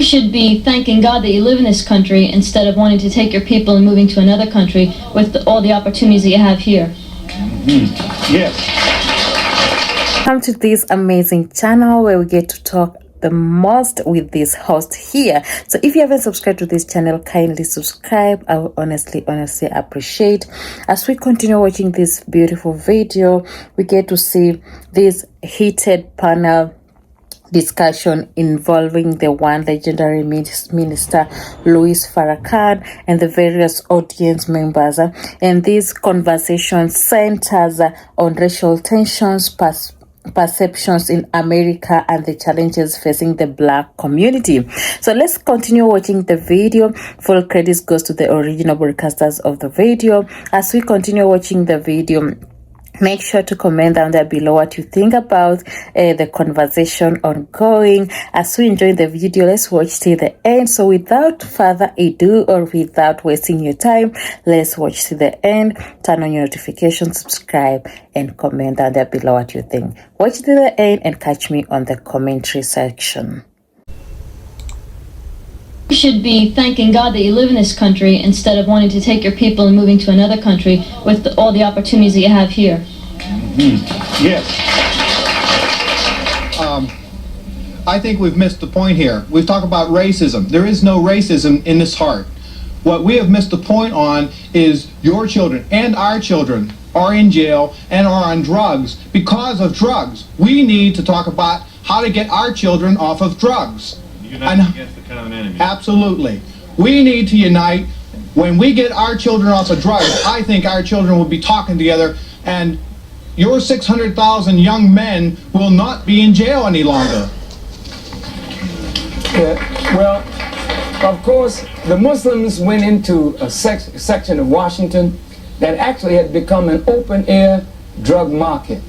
should be thanking God that you live in this country instead of wanting to take your people and moving to another country with all the opportunities that you have here. Yes. Come to this amazing channel where we get to talk the most with this host here. So if you haven't subscribed to this channel, kindly subscribe. I will honestly appreciate. As we continue watching this beautiful video, we get to see this heated panel discussion involving the one legendary minister Louis Farrakhan and the various audience members, and this conversation centers on racial tensions, perceptions in America, and the challenges facing the Black community. So let's continue watching the video. Full credits goes to the original broadcasters of the video. As we continue watching the video, make sure to comment down there below what you think about the conversation ongoing. As we enjoy the video, let's watch till the end. So without further ado, or without wasting your time, let's watch to the end. Turn on your notifications, subscribe, and comment down there below what you think. Watch till the end and catch me on the commentary section. You should be thanking God that you live in this country instead of wanting to take your people and moving to another country with all the opportunities that you have here. Yes. I think we've missed the point here. We've talked about racism. There is no racism in this heart. What we have missed the point on is your children and our children are in jail and are on drugs because of drugs. We need to talk about how to get our children off of drugs. Unite against the common enemy. Absolutely. We need to unite. When we get our children off of drugs, I think our children will be talking together, and your 600,000 young men will not be in jail any longer. Well, of course, the Muslims went into a section of Washington that actually had become an open-air drug market.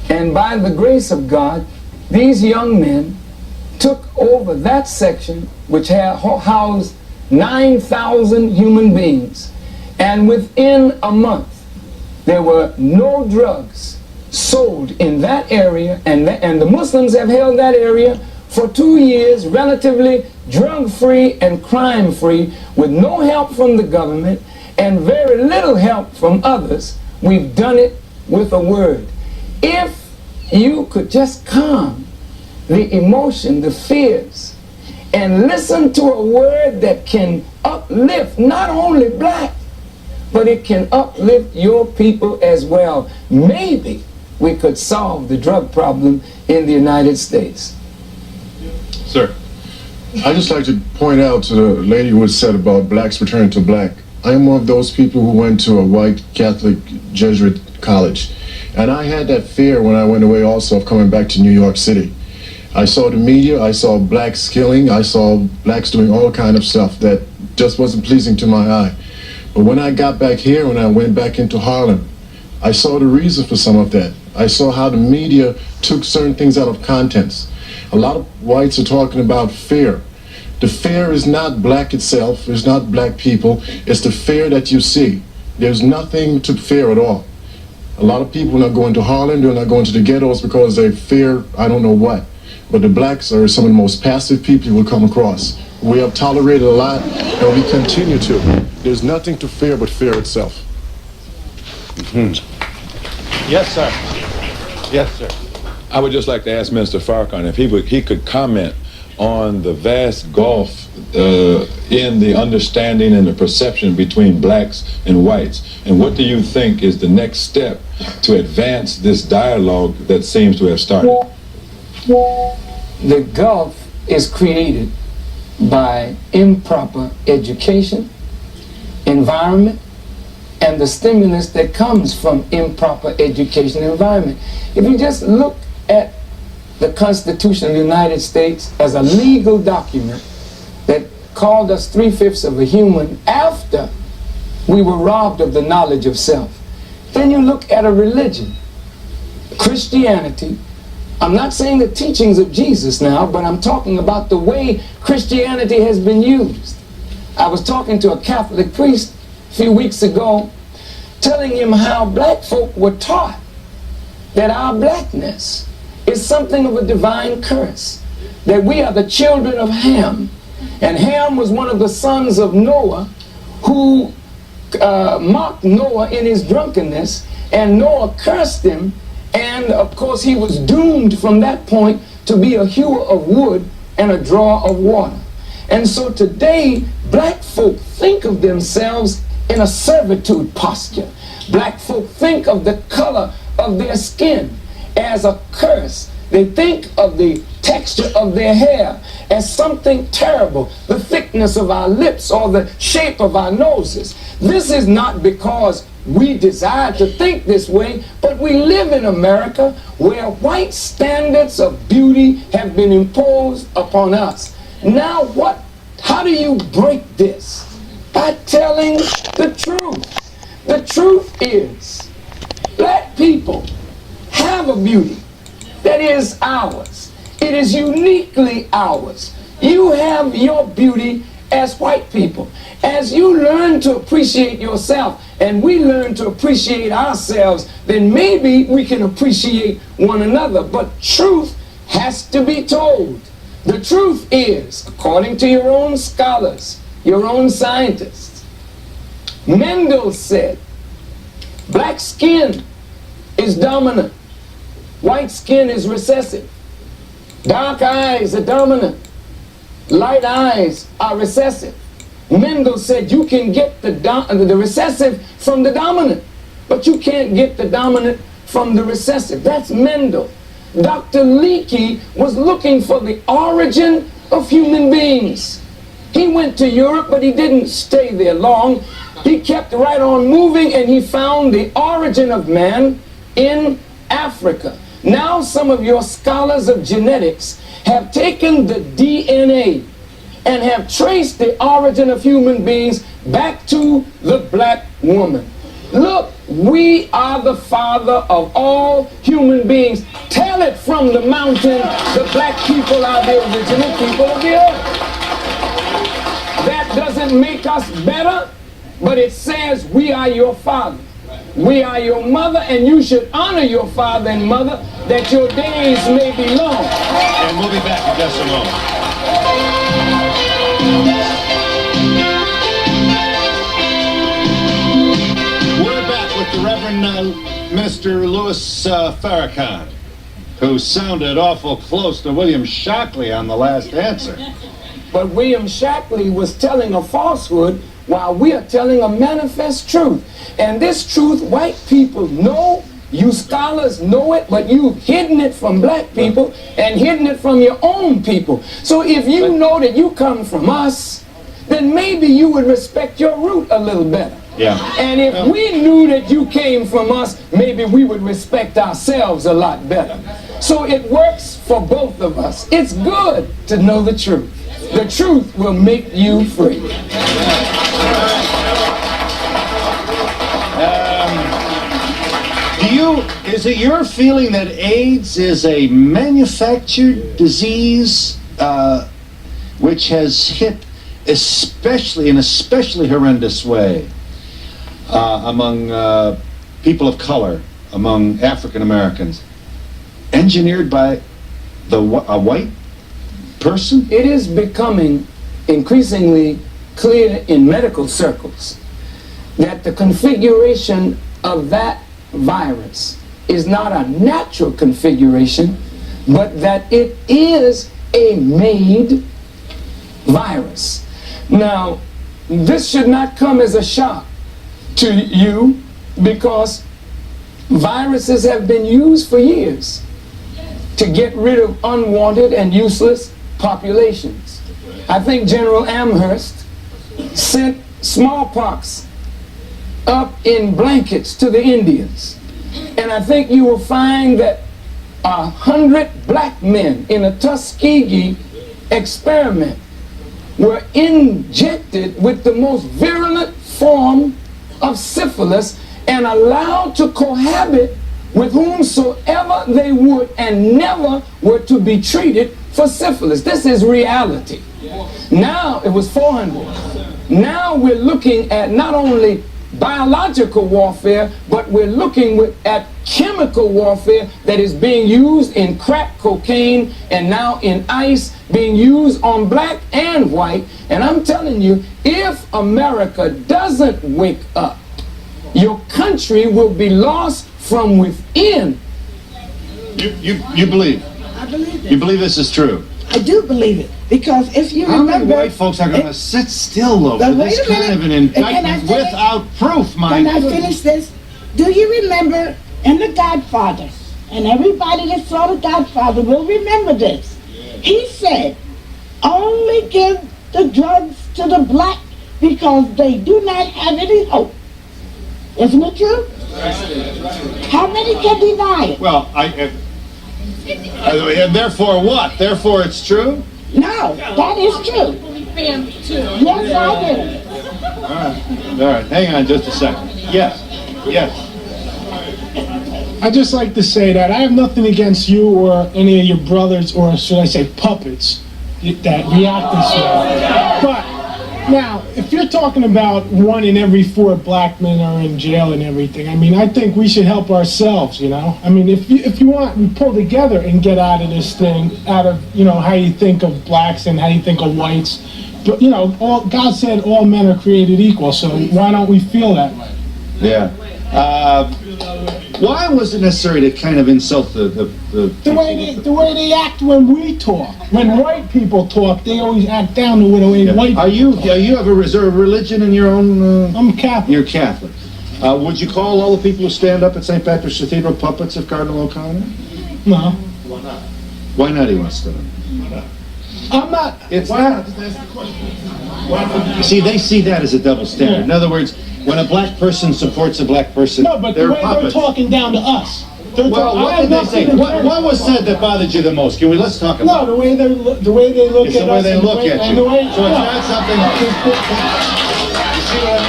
And by the grace of God, these young men took over that section, which had housed 9,000 human beings. And within a month, there were no drugs sold in that area, and the Muslims have held that area for 2 years, relatively drug-free and crime-free, with no help from the government and very little help from others. We've done it with a word. If you could just calm the emotion, the fears, and listen to a word that can uplift not only black, but it can uplift your people as well. Maybe we could solve the drug problem in the United States. Sir. I'd just like to point out to the lady who had said about blacks returning to black. I am one of those people who went to a white Catholic Jesuit college. And I had that fear when I went away also of coming back to New York City. I saw the media, I saw blacks killing, I saw blacks doing all kind of stuff that just wasn't pleasing to my eye. But when I got back here, when I went back into Harlem, I saw the reason for some of that. I saw how the media took certain things out of context. A lot of whites are talking about fear. The fear is not black itself, it's not black people, it's the fear that you see. There's nothing to fear at all. A lot of people are not going to Harlem, they're not going to the ghettos because they fear I don't know what. But the blacks are some of the most passive people you will come across. We have tolerated a lot, and we continue to. There's nothing to fear but fear itself. Yes, sir. Yes, sir. I would just like to ask Mr. Farrakhan if he could comment on the vast gulf in the understanding and the perception between blacks and whites. And what do you think is the next step to advance this dialogue that seems to have started? The gulf is created by improper education, environment, and the stimulus that comes from improper education and environment. If you just look at the Constitution of the United States as a legal document that called us 3/5 of a human after we were robbed of the knowledge of self, then you look at a religion, Christianity. I'm not saying the teachings of Jesus now, but I'm talking about the way Christianity has been used. I was talking to a Catholic priest a few weeks ago, telling him how black folk were taught that our blackness is something of a divine curse, that we are the children of Ham, And Ham was one of the sons of Noah who mocked Noah in his drunkenness, and Noah cursed him, and of course he was doomed from that point to be a hewer of wood and a drawer of water. And so today, black folk think of themselves in a servitude posture. Black folk think of the color of their skin as a curse. They think of the texture of their hair as something terrible, the thickness of our lips or the shape of our noses. This is not because we desire to think this way, but we live in America where white standards of beauty have been imposed upon us. Now how do you break this? By telling the truth. The truth is, black people have a beauty that is ours. It is uniquely ours. You have your beauty as white people. As you learn to appreciate yourself and we learn to appreciate ourselves, then maybe we can appreciate one another. But truth has to be told. The truth is, according to your own scholars, your own scientists, Mendel said, black skin is dominant. White skin is recessive. Dark eyes are dominant. Light eyes are recessive. Mendel said you can get the recessive from the dominant, but you can't get the dominant from the recessive. That's Mendel. Dr. Leakey was looking for the origin of human beings. He went to Europe, but he didn't stay there long. He kept right on moving, and he found the origin of man in Africa. Now some of your scholars of genetics have taken the DNA and have traced the origin of human beings back to the black woman. Look, we are the father of all human beings. Tell it from the mountain, the black people are the original people of the earth. That doesn't make us better, but it says we are your father. We are your mother, and you should honor your father and mother that your days may be long. And we'll be back in just a moment. We're back with the Reverend Mr. Louis Farrakhan, who sounded awful close to William Shockley on the last answer. But William Shockley was telling a falsehood while we are telling a manifest truth. And this truth, white people know, you scholars know it, but you've hidden it from black people and hidden it from your own people. So if you know that you come from us, then maybe you would respect your root a little better. Yeah. And if we knew that you came from us, maybe we would respect ourselves a lot better. So it works for both of us. It's good to know the truth. The truth will make you free. Is it your feeling that AIDS is a manufactured disease which has hit especially in especially horrendous way among people of color, among African Americans, engineered by a white person? It is becoming increasingly clear in medical circles that the configuration of that virus is not a natural configuration, but that it is a made virus. Now, this should not come as a shock to you, because viruses have been used for years to get rid of unwanted and useless populations. I think General Amherst sent smallpox up in blankets to the Indians. And I think you will find that 100 black men in a Tuskegee experiment were injected with the most virulent form of syphilis and allowed to cohabit with whomsoever they would, and never were to be treated for syphilis. This is reality. Now, it was 400. Now we're looking at not only biological warfare, but we're looking at chemical warfare that is being used in crack cocaine and now in ice, being used on black and white. And I'm telling you, if America doesn't wake up, your country will be lost from within. You believe? I believe it. You believe this is true? I do believe it. Because if you How many remember... white folks are going to sit still, though, But for wait this a kind of an minute. Can I indictment finish? without proof, my Can I goodness. finish this? Do you remember in The Godfather, and everybody that saw The Godfather will remember this, he said, only give the drugs to the black because they do not have any hope. Isn't it true? How many can deny it? Well, and therefore what? Therefore it's true? No, that is true. Yes, I do. All right, hang on just a second. Yes, yes. I'd just like to say that I have nothing against you or any of your brothers, or should I say puppets, that react this way. But now, if you're talking about 1 in every 4 black men are in jail and everything, I mean, I think we should help ourselves, you know? I mean, if you want, we pull together and get out of this thing, out of, you know, how you think of blacks and how you think of whites. But, you know, God said all men are created equal, so why don't we feel that way? Yeah. Why was it necessary to kind of insult the way they act when we talk. When white people talk, they always act down the way white people you have a reserved religion in your own... I'm Catholic. You're Catholic. Would you call all the people who stand up at St. Patrick's Cathedral puppets of Cardinal O'Connor? No. Why not? Why not, he wants to know? I'm not. It's not. See, they see that as a double standard. Yeah. In other words, when a black person supports a black person, No, but the they're way puppets. they're talking down to us. Well, what did they say? What was said that bothered you the most? Let's talk about No, the way they look at us. the way they look at you. And the way, So it's not something... You see what I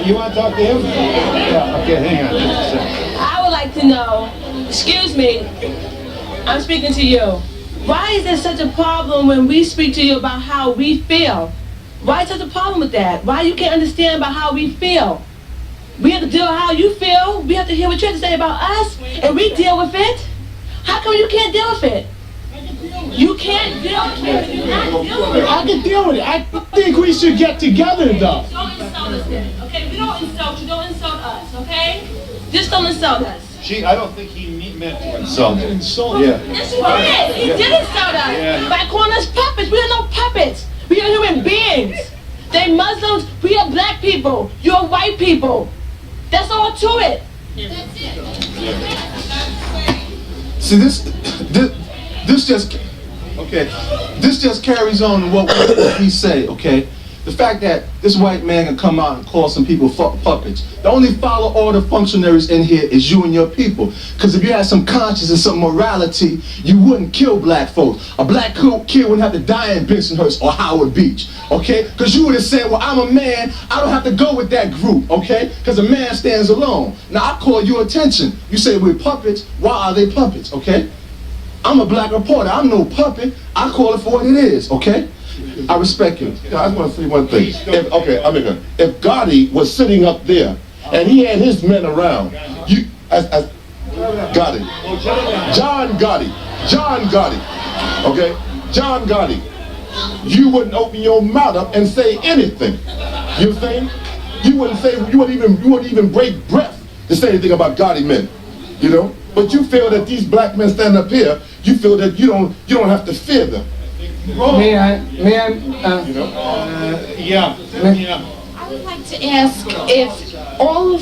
mean? You want to talk to him? Yeah, okay, hang on just a second. I would like to know, excuse me, I'm speaking to you. Why is there such a problem when we speak to you about how we feel? Why is there such a problem with that? Why you can't understand about how we feel? We have to deal with how you feel. We have to hear what you have to say about us, and we deal with it. How come you can't deal with it? You can't deal with it. You not deal with it. I can deal with it. I think we should get together, though. Don't insult us then, okay? We don't insult you. Don't insult us, okay? Just don't insult us. I don't think he meant to insult. Yeah. Yes, he did. He did insult us. Yeah. By calling us puppets. We are no puppets. We are human beings. They Muslims. We are black people. You're white people. That's all to it. See, this just carries on to what we say, okay? The fact that this white man can come out and call some people puppets. The only follow order functionaries in here is you and your people. Because if you had some conscience and some morality, you wouldn't kill black folks. A black kid wouldn't have to die in Bensonhurst or Howard Beach, okay? Because you would have said, well, I'm a man, I don't have to go with that group, okay? Because a man stands alone. Now, I call your attention. You say we're puppets. Why are they puppets, okay? I'm a black reporter. I'm no puppet. I call it for what it is, okay? I respect you. I just want to say one thing. If Gotti was sitting up there and he had his men around, John Gotti, you wouldn't open your mouth up and say anything. You think? You wouldn't even break breath to say anything about Gotti men. You know? But you feel that these black men stand up here, you feel that you don't have to fear them. Yeah. I would like to ask if all of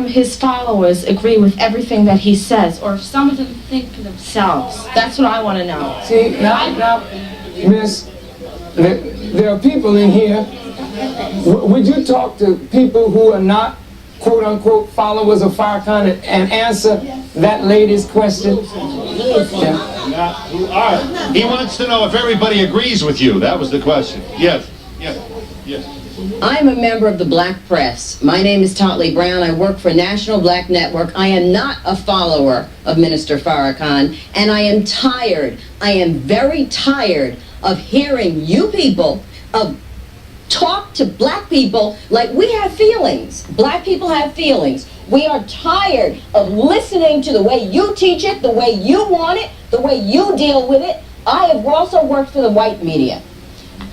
his followers agree with everything that he says, or if some of them think for themselves. That's what I want to know. See, now, Miss, there are people in here. Would you talk to people who are not quote-unquote followers of Farrakhan and answer that lady's question? Who are? He wants to know if everybody agrees with you. That was the question. Yes. I'm a member of the Black Press. My name is Totley Brown. I work for National Black Network. I am not a follower of Minister Farrakhan, and I am tired. I am very tired of hearing you people, of talk to black people like we have feelings. Black people have feelings. We are tired of listening to the way you teach it, the way you want it, the way you deal with it. I have also worked for the white media.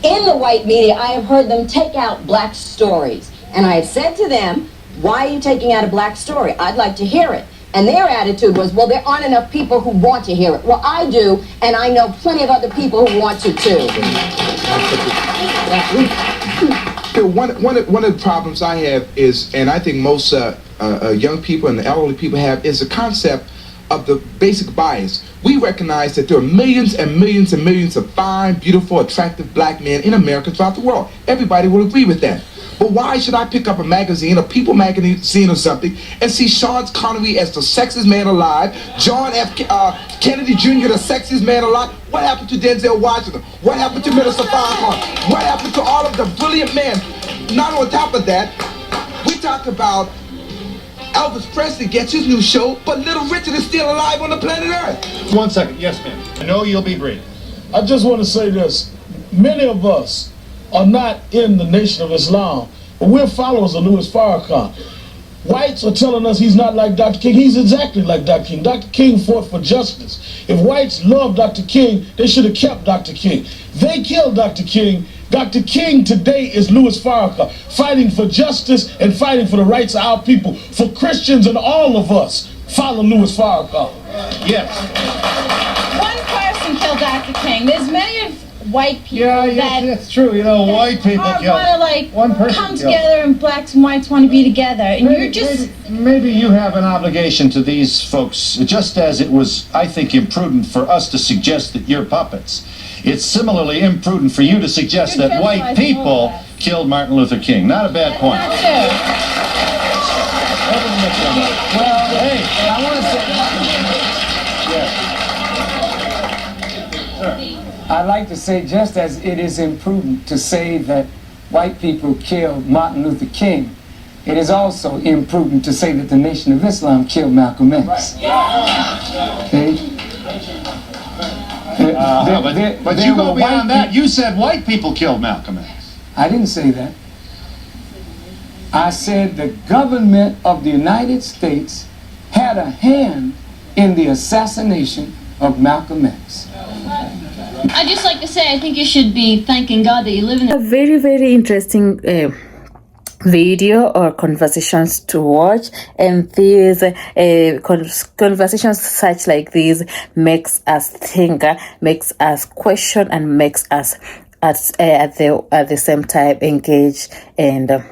In the white media, I have heard them take out black stories. And I have said to them, why are you taking out a black story? I'd like to hear it. And their attitude was, well, there aren't enough people who want to hear it. Well, I do, and I know plenty of other people who want to too. One of the problems I have is, and I think most young people and the elderly people have, is the concept of the basic bias. We recognize that there are millions and millions and millions of fine, beautiful, attractive black men in America throughout the world. Everybody will agree with that. But why should I pick up a magazine, a People magazine or something, and see Sean Connery as the sexiest man alive, John F. Kennedy Jr., the sexiest man alive? What happened to Denzel Washington? What happened to Minister Farrakhan? What happened to all of the brilliant men? Not on top of that, we talk about Elvis Presley gets his new show, but Little Richard is still alive on the planet Earth. 1 second. Yes, ma'am. I know you'll be brief. I just want to say this. Many of us are not in the Nation of Islam, but we're followers of Louis Farrakhan. Whites are telling us he's not like Dr. King. He's exactly like Dr. King. Dr. King fought for justice. If whites loved Dr. King, they should have kept Dr. King. They killed Dr. King. Dr. King today is Louis Farrakhan, fighting for justice and fighting for the rights of our people. For Christians and all of us, follow Louis Farrakhan. Yes. One person killed Dr. King. There's many of white people that's true. You know, white people want kill. to like One person come killed. together, and blacks and whites want to be together, and you're just Maybe you have an obligation to these folks, just as it was, I think, imprudent for us to suggest that you're puppets. It's similarly imprudent for you to suggest You're that white generalizing people all killed Martin Luther King. Not a bad point. not true. Well, hey, I want to say, I'd like to say, just as it is imprudent to say that white people killed Martin Luther King, it is also imprudent to say that the Nation of Islam killed Malcolm X. Okay? But you go beyond that. You said white people killed Malcolm X. I didn't say that. I said the government of the United States had a hand in the assassination of Malcolm X. I'd just like to say I think you should be thanking God that you live in A very, very interesting video or conversations to watch, and these conversations such like these makes us think, makes us question, and makes us at the same time engage and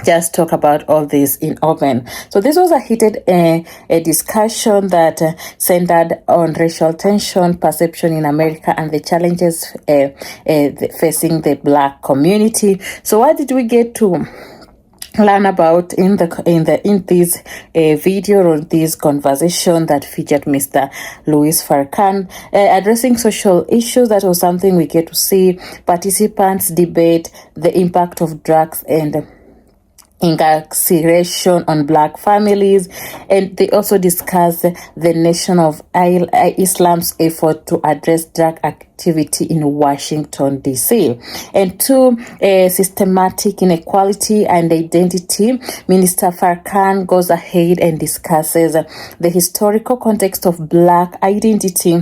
just talk about all this in open. So this was a heated a discussion that centered on racial tension, perception in America, and the challenges facing the black community. So what did we get to learn about in this video or this conversation that featured Mr. Louis Farrakhan addressing social issues? That was something we get to see. Participants debate the impact of drugs and incarceration on black families, and they also discuss the Nation of Islam's effort to address drug activity in Washington, D.C. and to systematic inequality and identity. Minister Farrakhan goes ahead and discusses the historical context of black identity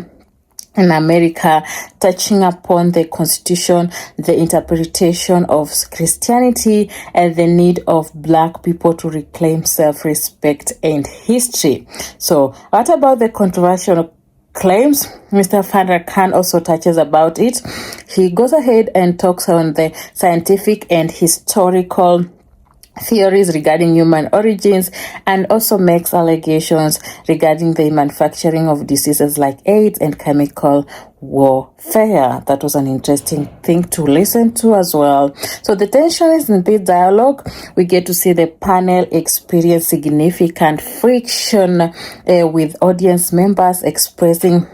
in America, touching upon the Constitution, the interpretation of Christianity, and the need of black people to reclaim self-respect and history. So, what about the controversial claims? Mr. Farrakhan also touches about it. He goes ahead and talks on the scientific and historical theories regarding human origins, and also makes allegations regarding the manufacturing of diseases like AIDS and chemical warfare. That was an interesting thing to listen to as well. So the tension is in this dialogue. We get to see the panel experience significant friction with audience members expressing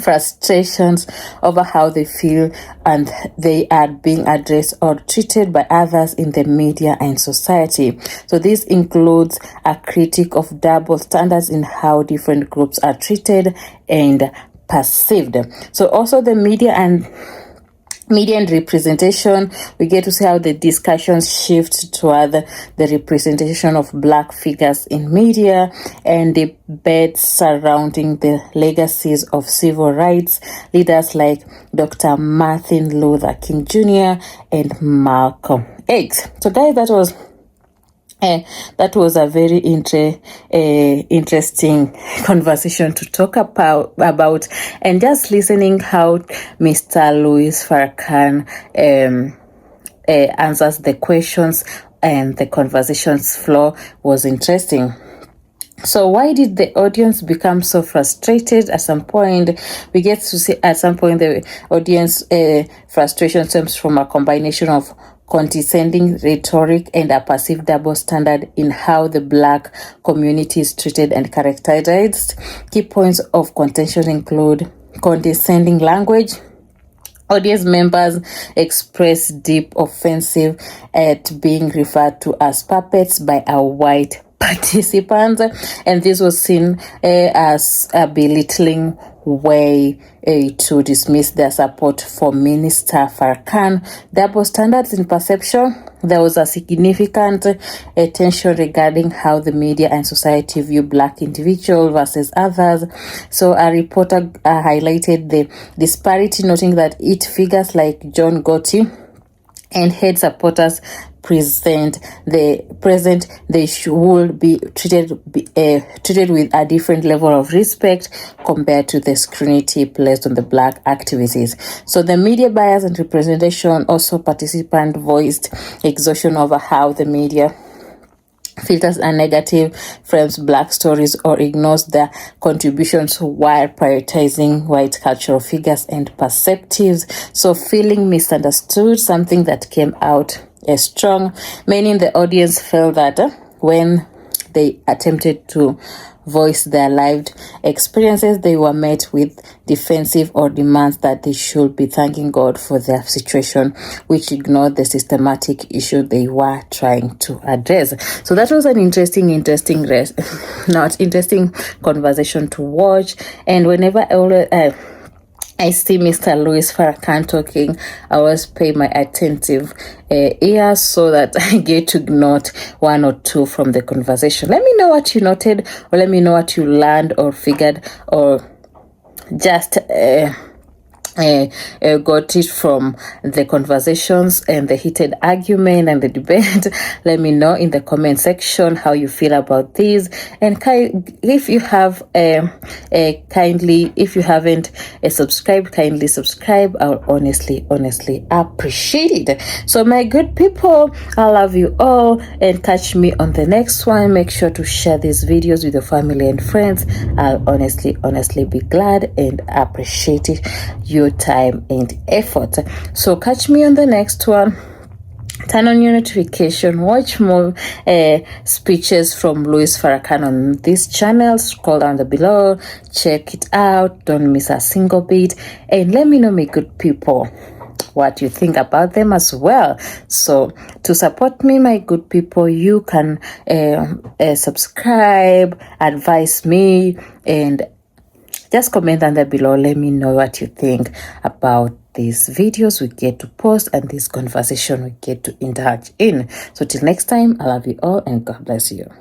frustrations over how they feel and they are being addressed or treated by others in the media and society. So this includes a critique of double standards in how different groups are treated and perceived. So also the media and media and representation. We get to see how the discussions shift toward the representation of black figures in media and debates surrounding the legacies of civil rights leaders like Dr. Martin Luther King Jr. and Malcolm X. So guys, that was a very interesting conversation to talk about, and just listening how Mr. Louis Farrakhan answers the questions and the conversation's flow was interesting. So why did the audience become so frustrated? At some point, we get to see at some point the audience frustration stems from a combination of condescending rhetoric and a perceived double standard in how the black community is treated and characterized. Key points of contention include condescending language. Audience members express deep offensive at being referred to as puppets by a white participants, and this was seen as a belittling way to dismiss their support for Minister Farrakhan. Double standards in perception. There was a significant tension regarding how the media and society view black individuals versus others. So a reporter highlighted the disparity, noting that it figures like John Wh1te and head supporters they should be treated with a different level of respect compared to the scrutiny placed on the black activities. So the media bias and representation, also participant voiced exhaustion over how the media filters and negative frames black stories or ignores their contributions while prioritizing white cultural figures and perspectives. So feeling misunderstood, something that came out as strong. Many in the audience felt that when they attempted to voice their lived experiences, they were met with defensive or demands that they should be thanking God for their situation, which ignored the systematic issue they were trying to address. So that was an interesting conversation to watch. And whenever I see Mr. Louis Farrakhan talking, I always pay my attentive ears so that I get to note one or two from the conversation. Let me know what you noted, or let me know what you learned or figured, or just got it from the conversations and the heated argument and the debate. Let me know in the comment section how you feel about this, and if you have if you haven't subscribed, kindly subscribe. I'll honestly appreciate it. So my good people, I love you all, and catch me on the next one. Make sure to share these videos with your family and friends. I'll honestly be glad and appreciate it, your time and effort. So catch me on the next one. Turn on your notification. Watch more speeches from Louis Farrakhan on this channel. Scroll down below. Check it out. Don't miss a single bit. And let me know, my good people, what you think about them as well. So to support me, my good people, you can subscribe, advise me, and just comment down there below. Let me know what you think about these videos we get to post and this conversation we get to indulge in. So till next time, I love you all and God bless you.